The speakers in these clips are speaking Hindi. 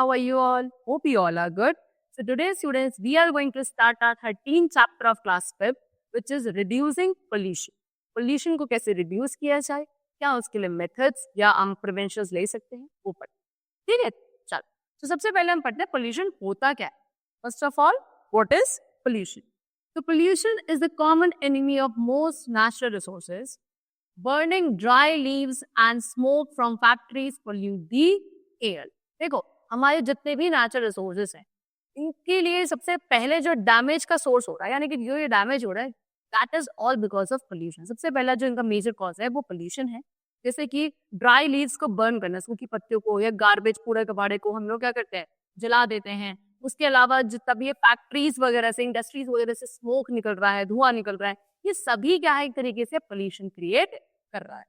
how are you all? Hope you all are good. So today students, we are going to start our 13th chapter of class 5th, which is reducing pollution. Pollution को कैसे reduce किया जाए, क्या उसके लिए methods या हम preventions ले सकते हैं, वो पढ़ते हैं. ठीक है, चलो. तो सबसे पहले हम पढ़ते हैं pollution होता क्या है. First of all, what is pollution? So pollution is the common enemy of most natural resources. Burning dry leaves and smoke from factories pollute the air. देखो, हमारे जितने भी नेचुरल रिसोर्सेज हैं, इनके लिए सबसे पहले जो डैमेज का सोर्स हो रहा है, यानी कि जो ये डैमेज हो रहा है, that is all because of pollution. सबसे पहला जो इनका मेजर कॉज है वो पोल्यूशन है. जैसे कि ड्राई लीव्स को बर्न करना, सूखी पत्तियों को या गार्बेज कूड़े कबाड़े को हम लोग क्या करते हैं, जला देते हैं. उसके अलावा जितना भी ये फैक्ट्रीज वगैरह से, इंडस्ट्रीज वगैरह से स्मोक निकल रहा है, धुआं निकल रहा है, ये सभी क्या है, एक तरीके से पोल्यूशन क्रिएट कर रहा है.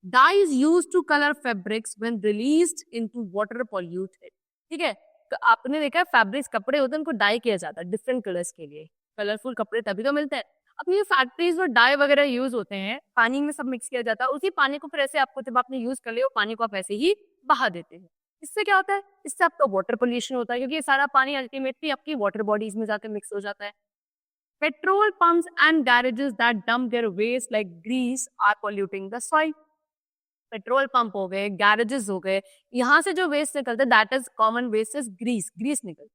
Dyes used to color fabrics when released into water polluted. ठीक है, तो आपने देखा है फैब्रिक्स कपड़े होते हैं, उनको डाई किया जाता है डिफरेंट कलर्स के लिए. कलरफुल कपड़े तभी तो मिलते हैं. अब ये फैक्ट्रीज में डाई वगैरह यूज होते हैं, पानी में सब मिक्स किया जाता है. उसी पानी को फिर ऐसे आपको जब आपने यूज कर लिया, वो पानी को आप ऐसे ही बहा देते हैं. इससे क्या होता है, इससे आपका वाटर पोल्यूशन होता है, क्योंकि ये सारा पानी अल्टीमेटली आपकी वाटर बॉडीज में जाकर मिक्स हो जाता है. Petrol pumps and garages that dump their waste like grease are polluting the soil. Petrol pump हो गए, गैरेजेस हो गए, यहाँ से जो वेस्ट निकलता है that is common waste is grease. Grease निकलती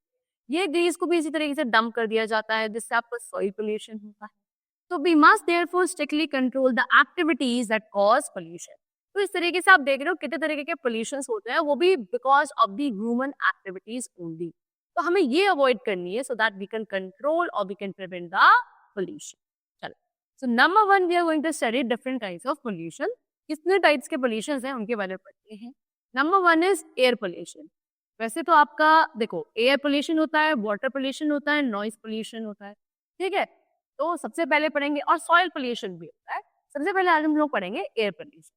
है, ये ग्रीस को भी इसी तरीके से डंप कर दिया जाता है, जिससे आपको सॉइल पोल्यूशन होता है. तो we must therefore strictly control the activities that cause pollution. तो इस तरीके से आप देख रहे हो कितने तरीके के पोल्यूशन होते हैं, वो भी because of the human activities only. तो हमें ये अवॉइड करनी है so that we can control और we can prevent the pollution. चलो, so number 1 we are going to study different types of pollution. कितने टाइप्स के पोल्यूशन हैं उनके बारे में पढ़ते हैं. Number 1 is air pollution. वैसे तो आपका देखो, एयर पोल्यूशन होता है, वाटर पोल्यूशन होता है, नॉइज पोल्यूशन होता है. ठीक है, तो सबसे पहले पढ़ेंगे, और सॉइल पोल्यूशन भी होता है. सबसे पहले आज हम लोग पढ़ेंगे air pollution.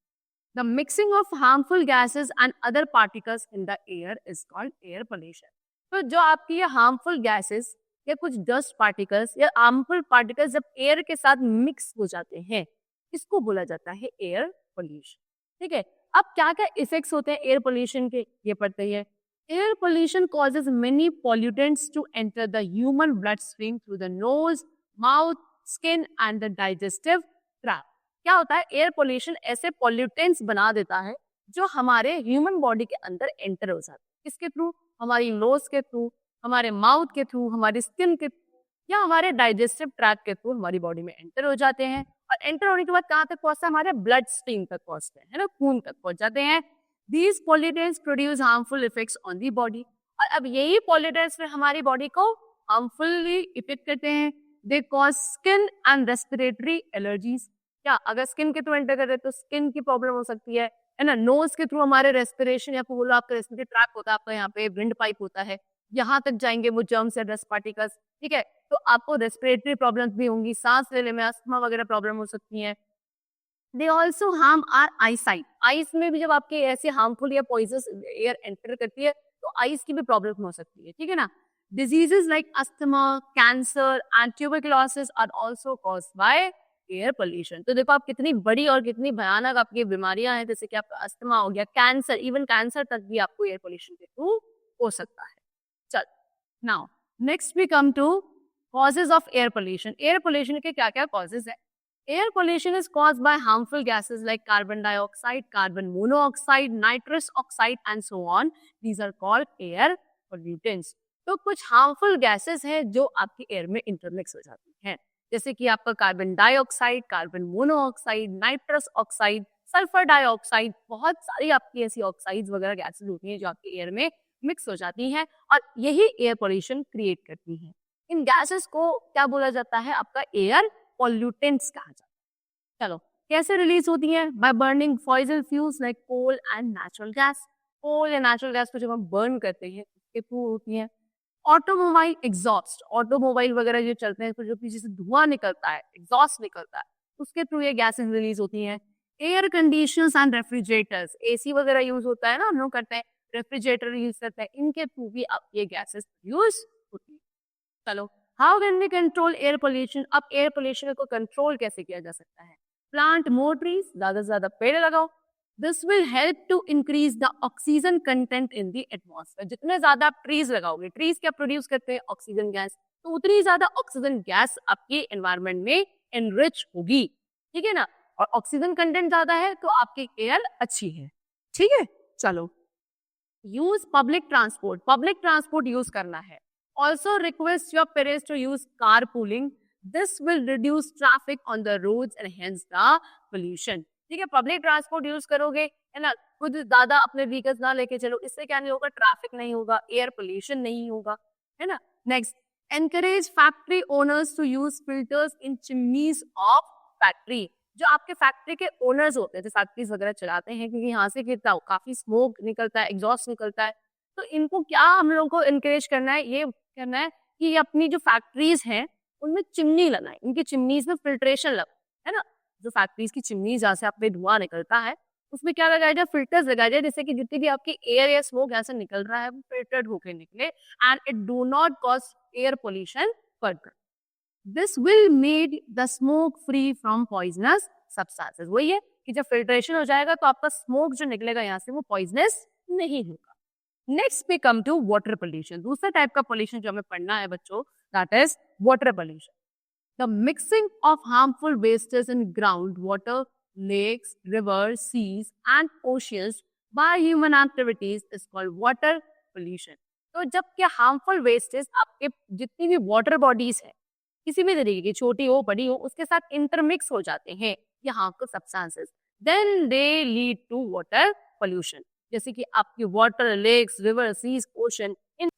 The mixing of harmful gases and other particles in the air is called air pollution. तो जो आपकी ये हार्मफुल गैसेस या कुछ डस्ट पार्टिकल्स या हार्मफुल पार्टिकल्स जब एयर के साथ मिक्स हो जाते हैं, इसको बोला जाता है एयर पोल्यूशन. ठीक है, अब क्या क्या इफेक्ट्स होते हैं एयर पोल्यूशन के, ये पढ़ते हैं. Air pollution causes many pollutants to enter the human blood stream through the nose, mouth, skin and the digestive tract. क्या होता है, एयर पोल्यूशन ऐसे पॉल्यूटेंट्स बना देता है जो हमारे ह्यूमन बॉडी के अंदर एंटर हो जाते हैं. किसके थ्रू, हमारी नोज के थ्रू, हमारे माउथ के थ्रू, हमारी स्किन के या हमारे डाइजेस्टिव ट्रैक्ट के थ्रू हमारी बॉडी में एंटर हो जाते हैं. और एंटर होने के बाद कहाँ तक पहुंचता है, हमारे ब्लड स्ट्रीम तक पहुंचते हैं, है ना, खून तक पहुंच जाते हैं. These pollutants produce harmful effects on the body. और अब यही पॉल्यूटेंट्स फिर हमारी बॉडी को हार्मफुली इफेक्ट करते हैं. They cause skin and respiratory allergies. क्या, अगर स्किन के थ्रू एंटर कर रहे तो स्किन की प्रॉब्लम हो सकती है ना. नोज के थ्रू हमारे रेस्पिरेशन या बोलो आपका रेस्पिरेटरी ट्रैक होता है, आपका यहाँ पे विंड पाइप होता है, यहाँ तक जाएंगे वो जर्म्स या डस्ट पार्टिकल्स. ठीक है, तो आपको रेस्पिरेटरी प्रॉब्लम्स भी होंगी, सांस लेने में अस्थमा वगैरह प्रॉब्लम हो सकती है. They also harm are I site. Ice में भी जब आपके ऐसे हार्मफुल या पॉइजनस एयर एंटर करती है तो आइस की भी प्रॉब्लम हो सकती है. ठीक है ना. Diseases like asthma, cancer and tuberculosis are also caused by air pollution. तो देखो आप कितनी बड़ी और कितनी भयानक आपकी बीमारियां हैं, जैसे कि आपका अस्थमा हो गया, कैंसर, इवन कैंसर तक भी आपको एयर पोल्यूशन के थ्रू हो सकता है. चल, now next we come to causes of air pollution. Air pollution के क्या क्या causes है? Air pollution is caused by harmful gases like carbon dioxide, carbon monoxide, nitrous oxide and so on. These are called air pollutants. तो कुछ harmful gases हैं जो आपकी एयर में इंटरमिक्स हो जाती हैं, जैसे कि आपका carbon dioxide, carbon monoxide, nitrous oxide, sulphur dioxide, बहुत सारी आपकी ऐसी ऑक्साइड्स वगैरह गैसेस होती हैं जो आपकी एयर में मिक्स हो जाती हैं और यही एयर पोल्यूशन क्रिएट करती हैं. इन गैसेस को क्या बोला जाता है, आपका एयर पॉल्यूटेंट्स कहा जाता है. चलो, कैसे रिलीज होती हैं? By burning fossil fuels like coal and natural gas. Coal या नेचुरल गैस को जब हम बर्न करते हैं उसके थ्रू होती हैं. ऑटोमोबाइल एग्जॉस्ट, ऑटोमोबाइल वगैरह जो चलते हैं जो पीछे से धुआं निकलता है, एग्जॉस्ट निकलता है, उसके थ्रू ये गैसेस रिलीज होती हैं. Air conditioners and refrigerators, AC वगैरह यूज होता है ना, हम लोग करते हैं, रेफ्रिजरेटर यूज करते हैं, इनके थ्रू भी अब ये गैसेस यूज होती है. चलो, how can we control air pollution? अब एयर पोल्यूशन को कंट्रोल कैसे किया जा सकता है? प्लांट मोर ट्रीज, ज्यादा से ज्यादा पेड़ लगाओ. This will help to increase the oxygen content in the atmosphere. जितने ज्यादा आप ट्रीज लगाओगे, ट्रीज क्या प्रोड्यूस करते हैं? ऑक्सीजन गैस, तो उतनी ज्यादा ऑक्सीजन गैस आपके एनवायरमेंट में एनरिच होगी, ठीक है ना। और ऑक्सीजन कंटेंट ज्यादा है तो आपकी एयर अच्छी है, ठीक है। चलो, use public transport, public transport use करना है। Also request your parents to use car pooling, this will reduce traffic on the roads and hence the pollution, ठीक है। पब्लिक ट्रांसपोर्ट यूज करोगे, है ना, खुद ज्यादा अपने व्हीकल्स ना लेके चलो, इससे क्या नहीं होगा? ट्रैफिक नहीं होगा, एयर पोल्यूशन नहीं होगा, है ना। Next, encourage factory owners to use filters in chimneys of factory. जो आपके फैक्ट्री के ओनर्स होते हैं, जो फैक्ट्रीज वगैरह चलाते हैं, क्योंकि यहाँ से कितना काफी स्मोक निकलता है, एग्जॉस्ट निकलता है, तो इनको क्या हम लोगों को इनकरेज करना है, ये करना है कि ये अपनी जो फैक्ट्रीज हैं उनमें चिमनी लगाएं, इनकी चिमनीज में फिल्ट्रेशन लगा, है ना। जो फैक्ट्रीज की चिमनी जहाँ से आप पे धुआं निकलता है, उसमें क्या लगाया जाए? फिल्टर्स लगाया जाए, जिससे कि जितनी भी आपकी एयर या स्मोक यहाँ से निकल रहा है वो फिल्टर्ड होकर निकले and it do not cause air pollution further. This will made the smoke free from poisonous substances. वही है कि जब फिल्ट्रेशन हो जाएगा तो आपका स्मोक जो निकलेगा यहाँ से वो पॉइजनस नहीं होगा। नेक्स्ट पे कम टू वाटर पोल्यूशन। दूसरा टाइप का पोल्यूशन जो हमें पढ़ना है बच्चों, that is water pollution. The mixing of harmful wastes in groundwater, lakes, rivers, seas, and oceans by human activities is called water pollution. तो जब क्या harmful wastes आपके जितनी भी water bodies है, किसी भी तरीके की, छोटी हो बड़ी हो, उसके साथ intermix हो जाते हैं ये harmful substances, then they lead to water pollution. जैसे कि आपकी water, lakes, river, seas, ocean, इन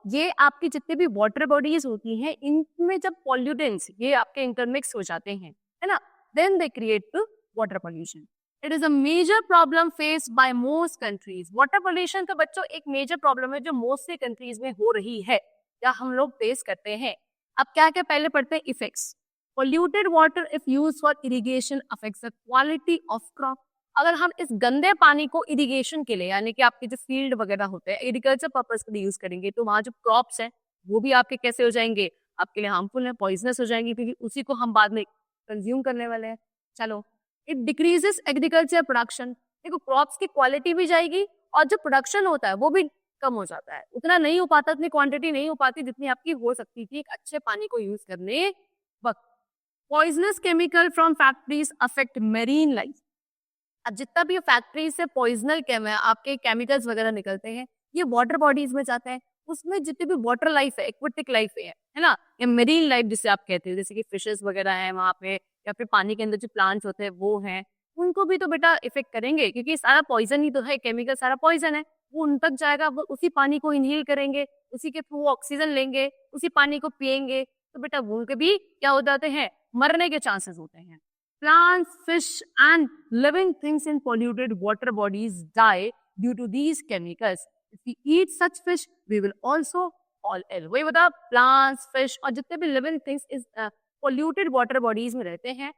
ये आपकी जितनी भी वाटर बॉडीज होती हैं, इनमें जब पॉल्यूटेंट्स ये आपके इंटरमिक्स हो जाते हैं, है ना, then they create water pollution. It is a major problem faced by most countries. Water pollution तो बच्चों एक मेजर प्रॉब्लम है जो मोस्ट से कंट्रीज में हो रही है या हम लोग फेस करते हैं। अब क्या क्या पहले पढ़ते हैं? Effects. Polluted water if used for irrigation affects the quality of crop. अगर हम इस गंदे पानी को इरिगेशन के लिए, यानी कि आपके जो फील्ड वगैरह होते हैं, एग्रीकल्चर पर्पस के लिए यूज करेंगे, तो वहां जो क्रॉप्स हैं वो भी आपके कैसे हो जाएंगे? आपके लिए हार्मफुल है, पॉइजनस हो जाएंगी, क्योंकि उसी को हम बाद में कंज्यूम करने वाले हैं। चलो, इट डिक्रीजेस एग्रीकल्चर प्रोडक्शन। देखो, क्रॉप्स की क्वालिटी भी जाएगी और जो प्रोडक्शन होता है वो भी कम हो जाता है, उतना नहीं हो पाता, उतनी क्वांटिटी नहीं हो पाती जितनी आपकी हो सकती थी एक अच्छे पानी को यूज करने वक्त। Poisonous chemical from factories affect marine life. अब जितना भी फैक्ट्री से पॉइजनल आपके केमिकल्स वगैरह निकलते हैं, ये वाटर बॉडीज में जाते हैं, उसमें जितनी भी वाटर लाइफ है, एक्वेटिक लाइफ है ना, या मेरीन लाइफ जिसे आप कहते हैं, जैसे कि फिशेस वगैरह हैं वहाँ पे, या फिर पानी के अंदर जो प्लांट्स होते हैं वो हैं, उनको भी तो बेटा इफेक्ट करेंगे, क्योंकि सारा पॉइजन ही तो है, केमिकल सारा पॉइजन है, वो उन तक जाएगा, वो उसी पानी को इनहेल करेंगे, उसी के थ्रू ऑक्सीजन लेंगे, उसी पानी को पियेंगे, तो बेटा उनके भी क्या हो जाते हैं? मरने के चांसेस होते हैं। Plants, fish, and living things in polluted water bodies die due to these chemicals. If we eat such fish, we will also fall ill. वही बता, plants, fish और जितने भी living things इस polluted water bodies में रहते हैं,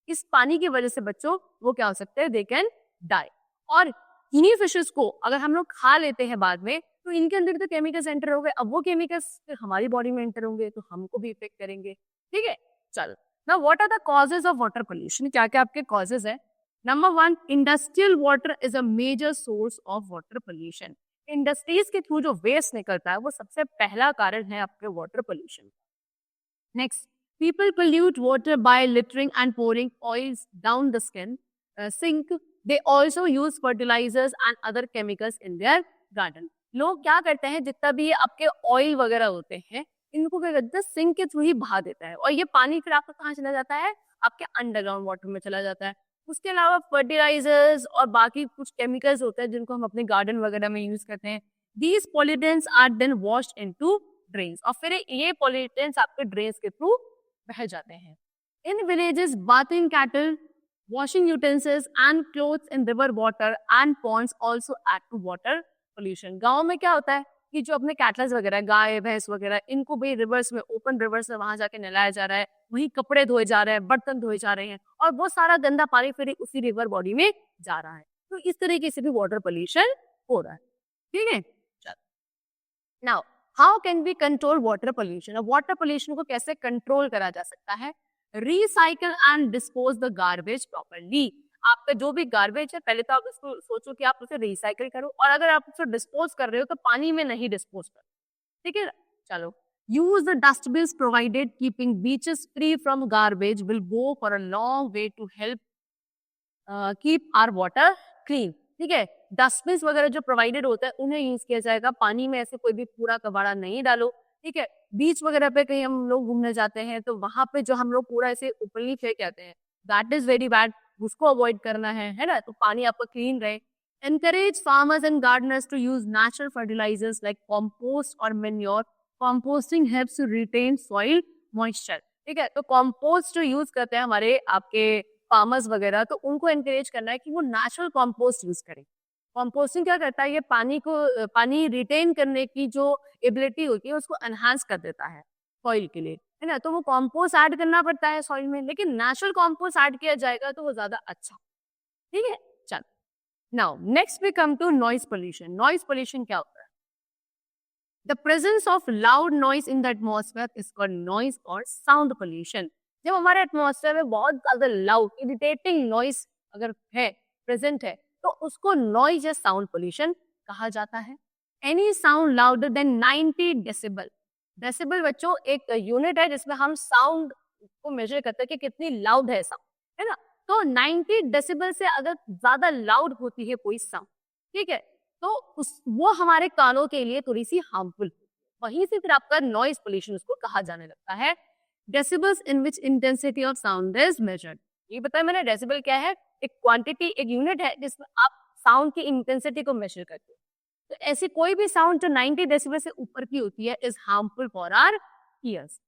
इस पानी की वजह से बच्चों वो क्या हो सकते हैं? They can die. और इन्हीं फिशेस को अगर हम लोग खा लेते हैं बाद में, तो इनके अंदर तो केमिकल्स एंटर हो गए, अब वो केमिकल्स फिर हमारी बॉडी में एंटर होंगे तो हमको भी इफेक्ट करेंगे, ठीक है। चल, now what are the causes of water pollution? क्या क्या आपके causes है? Number 1, industrial water is a major source of water pollution. Industries के थ्रू जो वेस्ट निकलता है वो सबसे पहला कारण है आपके water pollution. Next, people pollute water by littering and pouring oils down the sink. They also use fertilizers and other chemicals in their garden. लोग क्या करते हैं, जितना भी आपके ऑयल वगैरह होते हैं, इनको क्या करते हैं? सिंक के थ्रू ही बहा देता है, और ये पानी फिर आपका कहाँ चला जाता है? आपके अंडरग्राउंड वाटर में चला जाता है। उसके अलावा फर्टिलाइजर्स और बाकी कुछ केमिकल्स होते हैं जिनको हम अपने गार्डन वगैरह में यूज करते हैं। These pollutants are then washed into drains, और फिर ये पॉल्यूटेंट्स आपके ड्रेन्स के थ्रू बह जाते हैं। In villages, bathing cattle, washing utensils and clothes in river water and ponds also add to water pollution. गाँव में क्या होता है कि जो अपने कैटल्स वगैरह, गाय भैंस वगैरह, इनको भी रिवर्स में, ओपन रिवर्स में वहां जाके नहलाया जा रहा है, वही कपड़े धोए जा रहे हैं, बर्तन धोए जा रहे हैं, और वो सारा गंदा पानी फिर उसी रिवर बॉडी में जा रहा है, तो इस तरीके से भी वाटर पोल्यूशन हो रहा है, ठीक है। Now how can we control water pollution? अब वाटर पोल्यूशन को कैसे कंट्रोल करा जा सकता है? Recycle and dispose the garbage properly. आपका जो भी गार्बेज है पहले तो आप उसको सोचो कि आप उसे रिसाइकिल करो, और अगर आप उसे डिस्पोज कर रहे हो तो पानी में नहीं डिस्पोज करो, ठीक है। चलो, use the dustbins provided, keeping beaches free from garbage will go for a long way to help keep our water clean, ठीक है। डस्टबिन वगैरह जो प्रोवाइडेड होता है उन्हें यूज किया जाएगा, पानी में ऐसे कोई भी कूड़ा कबाड़ा नहीं डालो, ठीक है। बीच वगैरह पे कहीं हम लोग घूमने जाते हैं तो वहां पे जो हम लोग कूड़ा ऐसे ऊपरली फेंक आते हैं, दैट इज वेरी बैड, उसको अवॉइड करना है ना, तो पानी आपका क्लीन रहे। Encourage farmers and gardeners to use natural fertilizers like compost or manure. Composting helps to retain soil moisture, ठीक है। तो compost जो यूज करते हैं हमारे आपके फार्मर्स वगैरह, तो उनको एनकरेज करना है कि वो नेचुरल कंपोस्ट यूज करें। कंपोस्टिंग क्या करता है, ये पानी रिटेन करने की जो एबिलिटी होती है उसको एनहांस कर देता है सॉइल के लिए, है ना। तो वो कंपोस्ट ऐड करना पड़ता है सॉइल में, लेकिन नेचुरल कंपोस्ट ऐड किया जाएगा तो वो ज्यादा अच्छा, ठीक है। चल, now next we come to noise pollution. Noise pollution क्या होता है? The presence of loud noise in the atmosphere is called noise और साउंड पोल्यूशन। जब हमारे एटमॉस्फेयर में बहुत ज्यादा लाउड इरिटेटिंग नॉइज अगर है, प्रेजेंट है, तो उसको नॉइज या साउंड पोल्यूशन कहा जाता है। Any sound louder than 90 decibel. Decibel बच्चों एक यूनिट है जिसमें हम साउंड को मेजर करते हैं कि कितनी लाउड है साउंड, है ना। तो 90 डेसिबल से अगर ज्यादा लाउड होती है कोई साउंड, ठीक है, तो वो हमारे कानों के लिए थोड़ी सी हार्मफुल, वहीं से फिर आपका नॉइज पोल्यूशन उसको कहा जाने लगता है। Decibels in which intensity of sound is measured. ये बताया मैंने, डेसिबल क्या है? एक क्वांटिटी, एक यूनिट है जिसमें आप साउंड की इंटेंसिटी को मेजर करते हो। तो ऐसी कोई भी साउंड जो 90 डेसिबल से ऊपर की होती है is harmful for our ears.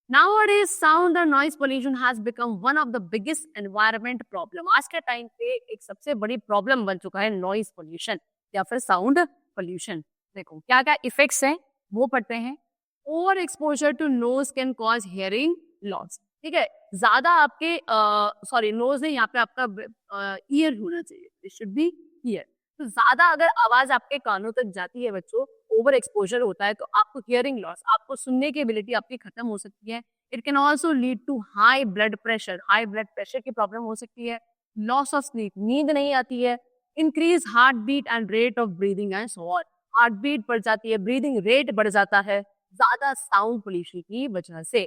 Nowadays, sound and noise pollution has become one of the biggest environment problem. आज के टाइम पे एक सबसे बड़ी प्रॉब्लम बन चुका है नॉइज पोल्यूशन या फिर साउंड पोल्यूशन। देखो क्या क्या इफेक्ट्स हैं वो पढ़ते हैं। Over exposure to noise can cause hearing loss, ठीक है। ज्यादा आपके सॉरी नोज नहीं, यहाँ पे आपका ईयर होना चाहिए, इट शुड बी ईयर। तो ज्यादा अगर आवाज आपके कानों तक जाती है बच्चों, ओवर एक्सपोजर होता है, तो आपको हियरिंग लॉस, आपको सुनने की एबिलिटी आपकी खत्म हो सकती है। It can also lead to high blood pressure, high blood pressure की प्रॉब्लम हो सकती है। लॉस ऑफ स्लीप, नींद नहीं आती है। Increase heart beat and rate of breathing and so on, heart beat बढ़ जाती है, ब्रीदिंग रेट बढ़ जाता है ज्यादा साउंड पोल्यूशन की वजह से।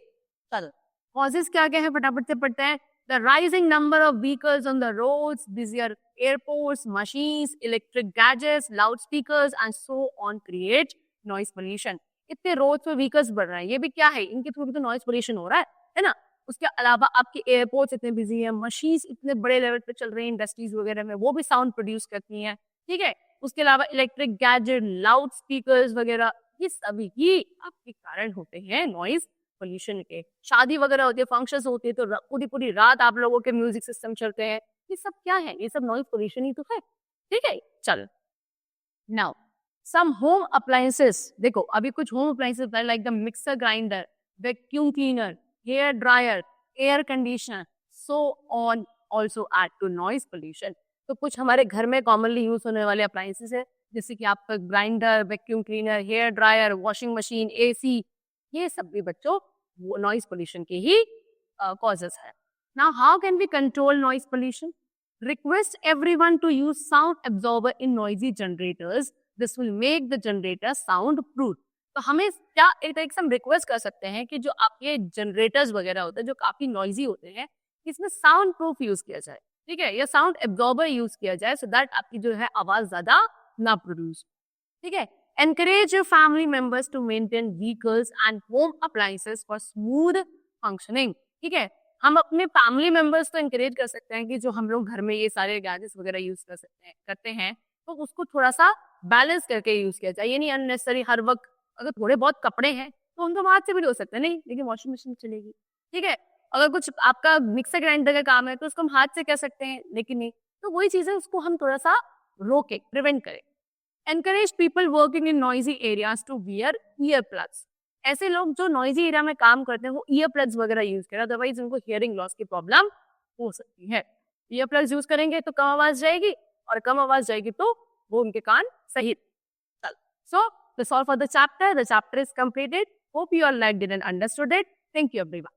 चलो कॉजेज क्या क्या है फटाफट से पढ़ते हैं। The rising number of vehicles on the roads, busier airports, machines, electric gadgets, loudspeakers and so on create noise pollution. इतने रोड पे व्हीकल्स बढ़ रहे हैं, ये भी क्या है, इनके थ्रू भी तो नॉइज पोल्यूशन हो रहा है ना। उसके अलावा आपके एयरपोर्ट्स इतने बिजी हैं, मशीन्स इतने बड़े लेवल पे चल रही हैं इंडस्ट्रीज वगैरह में, वो भी साउंड प्रोड्यूस करती हैं, ठीक है। उसके अलावा इलेक्ट्रिक गैजेट, लाउड स्पीकर्स वगैरह, ये सभी ही आपके कारण होते हैं नॉइज पोल्यूशन के। शादी वगैरह होती है, फंक्शंस होती है, तो पूरी पूरी रात आप लोगों के म्यूजिक सिस्टम चलते हैं, ये सब क्या है? ये सब नॉइज पोल्यूशन ही तो है, ठीक है। चल नाउ सम होम अप्लायंसेस, देखो अभी कुछ home appliances like the mixer grinder, vacuum cleaner, hair dryer, air conditioner, so on also add to noise pollution. तो कुछ हमारे घर में कॉमनली यूज होने वाले अप्लायंसेस है, जैसे कि आपका grinder, vacuum cleaner, hair dryer, washing machine, AC, ये सब भी बच्चों वो नॉइज पोल्यूशन के ही कॉजेस है। Now how can we control noise pollution? Request everyone to use sound absorber in noisy generators, this will make the generator sound proof. तो हमें क्या एक तरीके से हम रिक्वेस्ट कर सकते हैं कि जो आपके जनरेटर्स वगैरह होते हैं जो काफी नॉइजी होते हैं, इसमें साउंड प्रूफ यूज किया जाए, ठीक है, या साउंड एब्जॉर्बर यूज किया जाए, सो दैट आपकी जो है आवाज ज्यादा ना प्रोड्यूस, ठीक है। Encourage your family members to maintain vehicles and home appliances for smooth functioning, ठीक है। हम अपने फैमिली मेंबर्स को encourage कर सकते हैं कि जो हम लोग घर में ये सारे गैजेट्स वगैरह यूज करते हैं, तो उसको थोड़ा सा बैलेंस करके यूज किया जाए। ये नहीं अननेसेसरी हर वक्त, अगर थोड़े बहुत कपड़े हैं तो हम तो हाथ से भी धो सकते हैं, नहीं लेकिन वॉशिंग मशीन चलेगी, ठीक है। अगर कुछ आपका मिक्सर ग्राइंडर का काम है तो उसको हम हाथ से कर सकते हैं, लेकिन नहीं, तो वही चीजें उसको हम थोड़ा सा रोके, प्रिवेंट करें। Encourage people working in noisy areas to wear earplugs. ऐसे लोग जो नॉइजी एरिया में काम करते हैं वो ईयर प्लग्स वगैरह यूज करें, अदरवाइज उनको हियरिंग लॉस की प्रॉब्लम हो सकती है। ईयर प्लग्स यूज करेंगे तो कम आवाज जाएगी, और कम आवाज जाएगी तो वो उनके कान सही। So that's all for the chapter. The chapter is completed. Hope you all liked it and understood it. Thank you everyone.